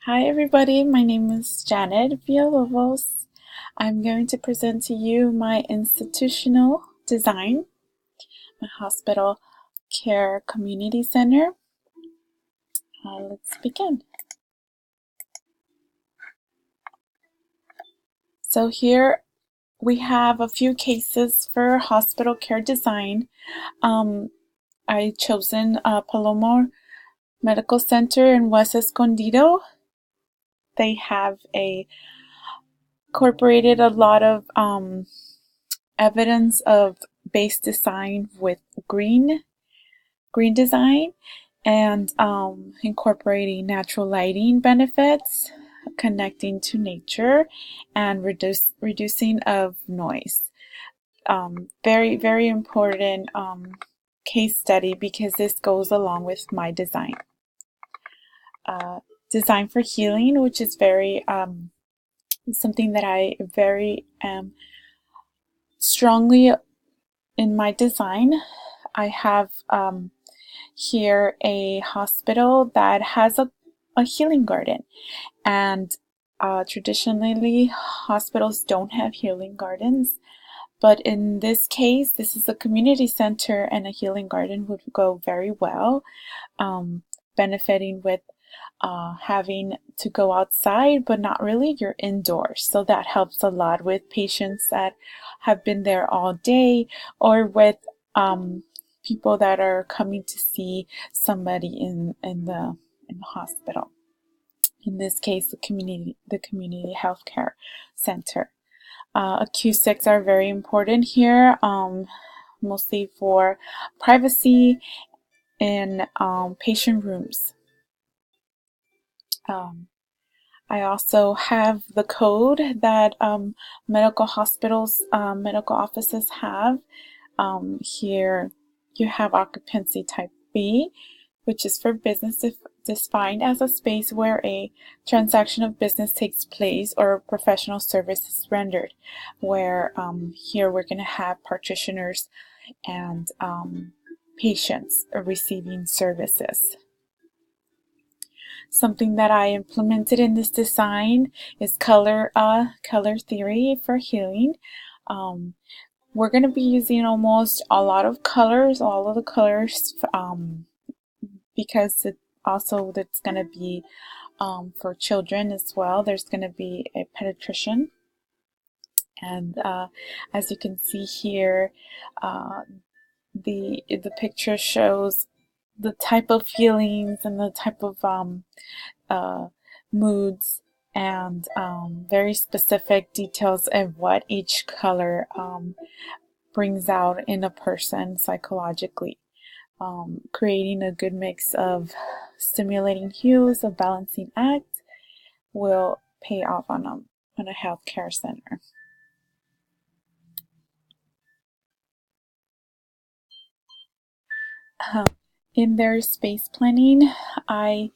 Hi everybody, my name is Janet Villalobos. I'm going to present to you my institutional design, my hospital care community center. Let's begin. So here we have a few cases for hospital care design. I chosen Palomar Medical Center in West Escondido. They have incorporated a lot of evidence of base design with green design and incorporating natural lighting benefits, connecting to nature, and reducing of noise. Very important case study because this goes along with my design. Design for healing, which is very something that I very strongly in my design. I have here a hospital that has a healing garden, and traditionally hospitals don't have healing gardens, but in this case this is a community center and a healing garden would go very well, benefiting with having to go outside, but not really, you're indoors. So that helps a lot with patients that have been there all day, or with people that are coming to see somebody in the hospital. In this case, the community healthcare center. Acoustics are very important here, mostly for privacy in patient rooms. I also have the code that medical hospitals, medical offices have. Here you have occupancy type B, which is for business defined as a space where a transaction of business takes place or professional service is rendered, where here we're going to have practitioners and patients receiving services. Something that I implemented in this design is color theory for healing. We're going to be using almost a lot of colors, all of the colors, because it's going to be for children as well. There's going to be a pediatrician, and as you can see here, the picture shows the type of feelings and the type of moods and very specific details of what each color brings out in a person psychologically, creating a good mix of stimulating hues, a balancing act will pay off on a healthcare center. In their space planning, I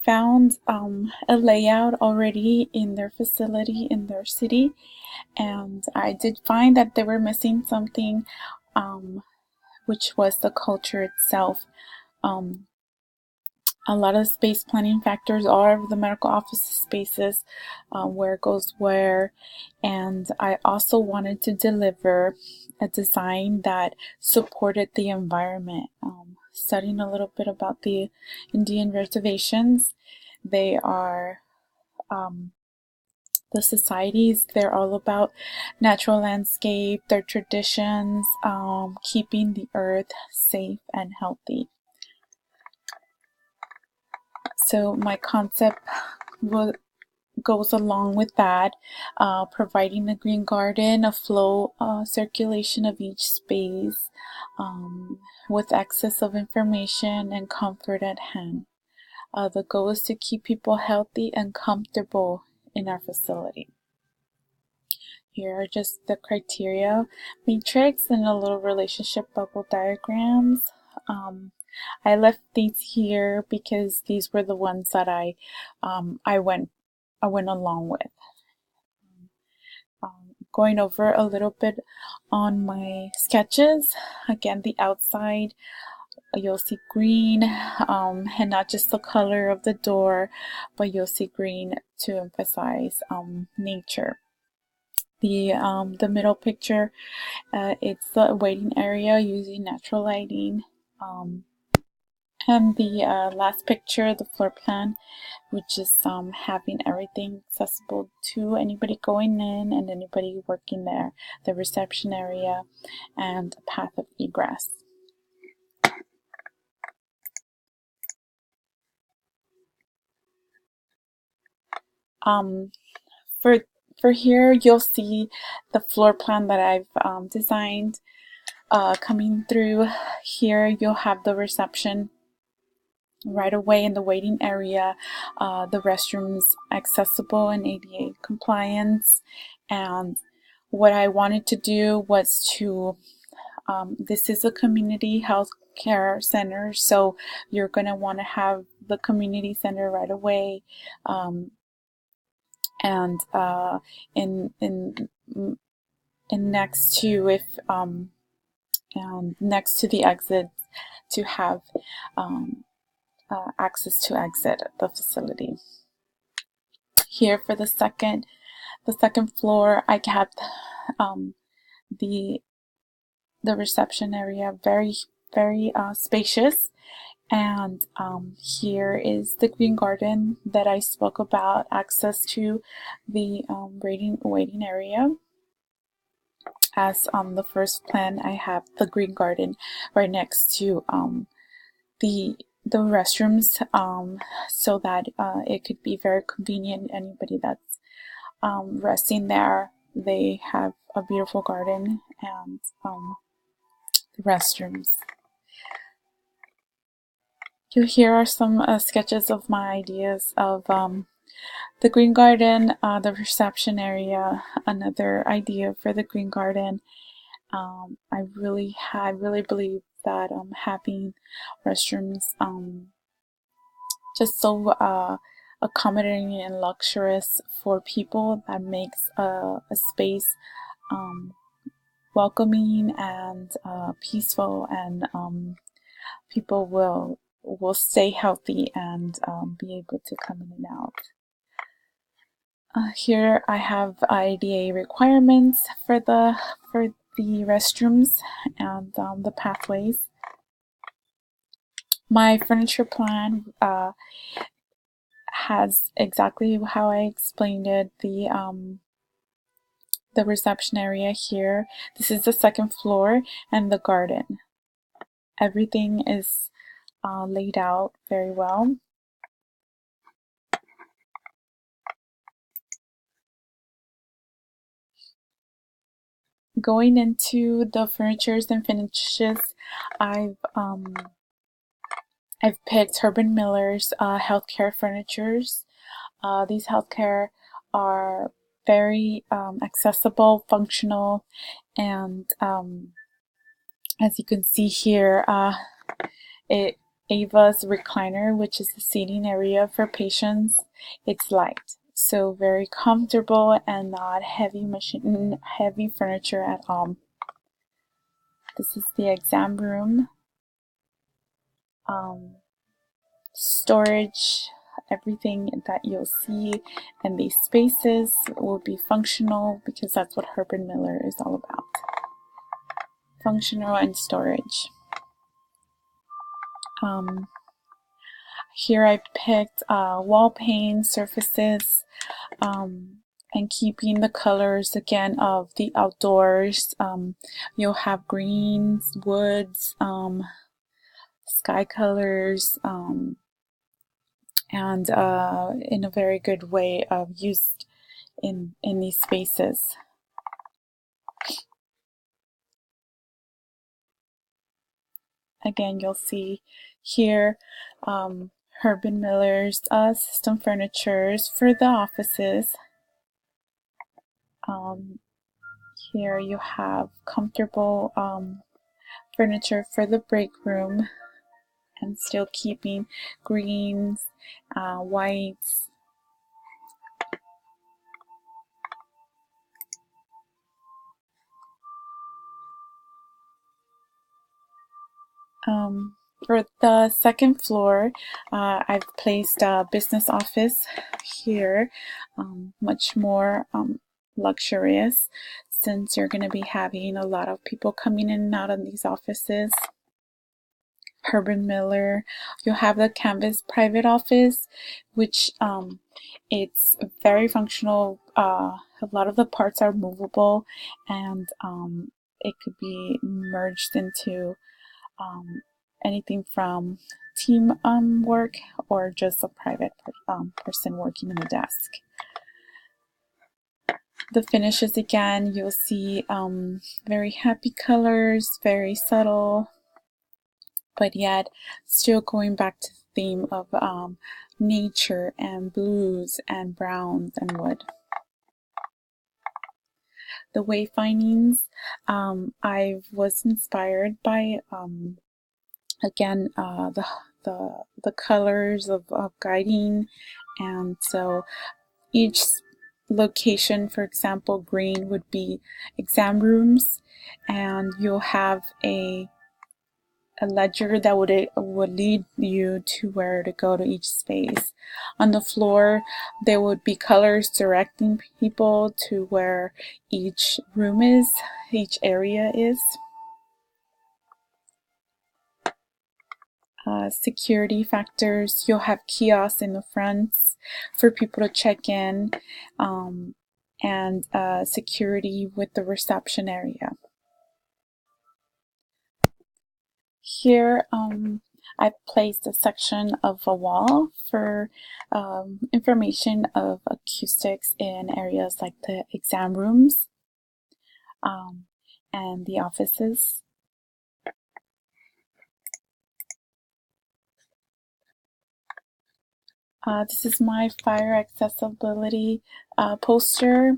found a layout already in their facility, in their city, and I did find that they were missing something, which was the culture itself. A lot of space planning factors are the medical office spaces, where goes where, and I also wanted to deliver a design that supported the environment. Studying a little bit about the Indian reservations, they are the societies, they're all about natural landscape, their traditions, keeping the earth safe and healthy. So my concept goes along with that, providing a green garden, a flow circulation of each space, with access of information and comfort at hand. The goal is to keep people healthy and comfortable in our facility. Here are just the criteria matrix and a little relationship bubble diagrams. I left these here because these were the ones that I went along with. Going over a little bit on my sketches. Again, the outside you'll see green, and not just the color of the door, but you'll see green to emphasize nature. The middle picture, it's the waiting area using natural lighting. And the last picture, the floor plan, which is having everything accessible to anybody going in and anybody working there, the reception area, and a path of egress. For here, you'll see the floor plan that I've designed. Coming through here, you'll have the reception right away in the waiting area, the restrooms accessible and ADA compliance. And what I wanted to do was to, this is a community health care center, so you're going to want to have the community center right away. And next to, if and next to the exit, to have access to exit the facility. Here for the second floor, I kept the reception area very spacious, and here is the green garden that I spoke about, access to the waiting area. As on the first plan, I have the green garden right next to the restrooms, so that it could be very convenient. Anybody that's resting there, they have a beautiful garden and the restrooms. Here are some sketches of my ideas of the green garden, the reception area. Another idea for the green garden. I really believe that having restrooms just so accommodating and luxurious for people, that makes a space welcoming and peaceful, and people will stay healthy and be able to come in and out. Here I have IDA requirements for the restrooms and the pathways. My furniture plan has exactly how I explained it. The reception area here. This is the second floor, and the garden. Everything is laid out very well. Going into the furnitures and finishes, I've picked Herman Miller's healthcare furnitures. These healthcare are very accessible, functional, and as you can see here, Ava's recliner, which is the seating area for patients, it's light, so very comfortable and not heavy furniture at all. This is the exam room. Storage, everything that you'll see in these spaces will be functional, because that's what Herman Miller is all about. Functional and storage. Here I picked wall paint surfaces, and keeping the colors again of the outdoors. You'll have greens, woods, sky colors, and in a very good way used in these spaces. Again, you'll see here Herman Miller's system furnitures for the offices. Here you have comfortable furniture for the break room, and still keeping greens, whites. For the second floor, I've placed a business office here, much more luxurious, since you're going to be having a lot of people coming in and out of these offices. Herman Miller. You'll have the Canvas private office, which it's very functional. A lot of the parts are movable, and it could be merged into anything from team work or just a private person working in the desk. The finishes, again, you'll see very happy colors, very subtle, but yet still going back to the theme of nature and blues and browns and wood. The wayfindings, I was inspired by again the colors of guiding, and so each location, for example, green would be exam rooms, and you'll have a ledger that would lead you to where to go to each space. On the floor, there would be colors directing people to where each room is, each area is. Security factors, you'll have kiosks in the fronts for people to check in, and security with the reception area. Here, I've placed a section of a wall for information of acoustics in areas like the exam rooms and the offices. This is my fire accessibility poster.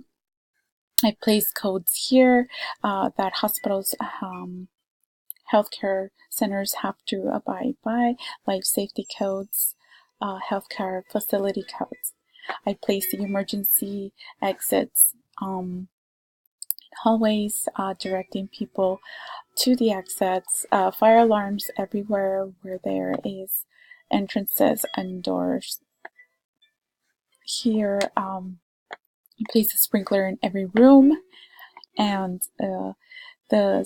I placed codes here that hospitals, healthcare centers have to abide by, like safety codes, healthcare facility codes. I placed the emergency exits, hallways, directing people to the exits, fire alarms everywhere where there is entrances and doors. Here, you place a sprinkler in every room, and the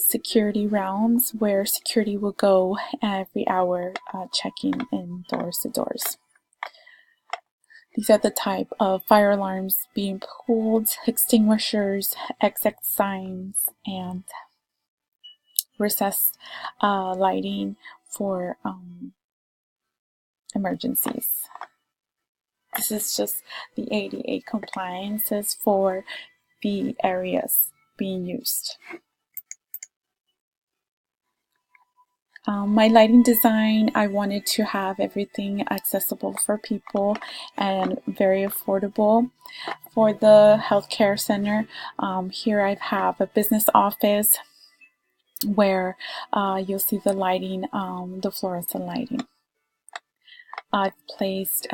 security rounds where security will go every hour, checking in doors to doors. These are the type of fire alarms being pulled, extinguishers, exit signs, and recessed lighting for emergencies. This is just the ADA compliances for the areas being used. My lighting design, I wanted to have everything accessible for people and very affordable. For the healthcare center, here I have a business office where you'll see the lighting, the fluorescent lighting. I've placed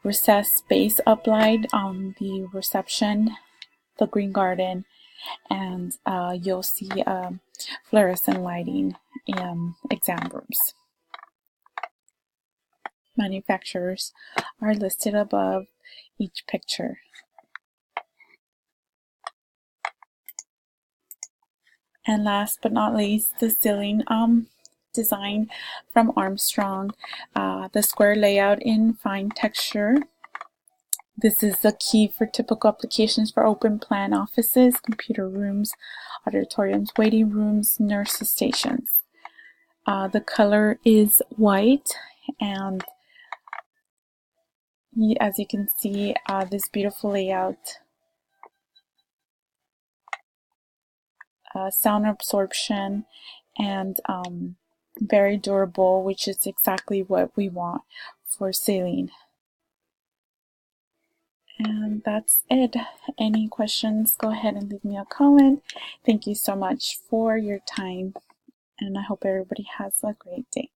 recessed space uplight on the reception, the green garden, and you'll see fluorescent lighting in exam rooms. Manufacturers are listed above each picture. And last but not least, the ceiling design from Armstrong, the square layout in fine texture. This is the key for typical applications for open plan offices, computer rooms, auditoriums, waiting rooms, nurses' stations. The color is white, and as you can see, this beautiful layout, sound absorption, and very durable, which is exactly what we want for ceiling. And that's it. Any questions, go ahead and leave me a comment. Thank you so much for your time, and I hope everybody has a great day.